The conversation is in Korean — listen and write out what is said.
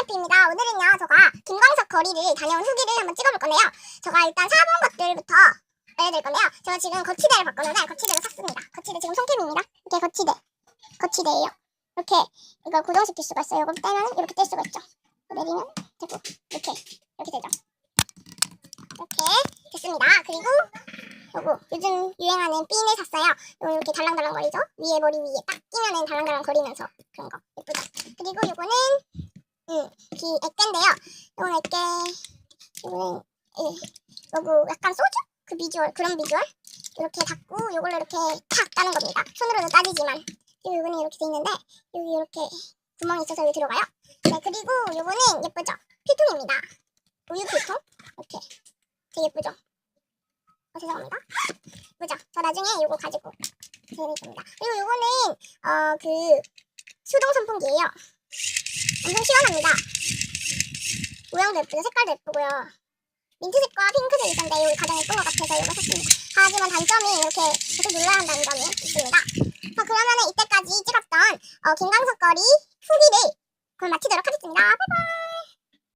해피입니다. 오늘은요, 제가 김광석 거리를 다녀온 후기를 한번 찍어볼 건데요. 제가 일단 사본 것들부터 알려드릴 건데요. 제가 지금 거치대를 바꿨는데 거치대를 샀습니다. 거치대 지금 손캠입니다. 이렇게 거치대예요. 이렇게 이걸 고정시킬 수가 있어요. 이걸 떼면 이렇게 뗄 수가 있죠. 내리면 되고 이렇게 되죠. 이렇게 됐습니다. 그리고 요거 요즘 유행하는 핀을 샀어요. 요거 이렇게 달랑달랑거리죠? 위에 머리 위에 딱 끼면은 달랑달랑 거리면서 그런 거 예쁘죠? 그리고 요거는 액계인데요. 요건 액계 요거는 요거 약간 소주? 그 비주얼 그런 비주얼 이렇게 닫고 요걸로 이렇게 탁 따는 겁니다. 손으로는 따지지만 그리고 요거는 이렇게 돼 있는데 여기 이렇게 구멍이 있어서 여기 들어가요. 네, 그리고 요거는 예쁘죠? 필통입니다. 우유 필통 이렇게 되게 예쁘죠? 죄송합니다. 예쁘죠? 저 나중에 요거 가지고 드릴 겁니다. 그리고 요거는 그 수동 선풍기예요. 엄청 시원합니다. 모양도 예쁘죠? 색깔도 예쁘고요. 민트색과 핑크색 있던데 여기 가장 예쁜 것 같아서 이거 샀습니다. 하지만 단점이 이렇게 계속 눌러야 한다는 점이 있습니다. 그러면은 이때까지 찍었던 김광석 거리 후기를 그걸 마치도록 하겠습니다. 바이바이.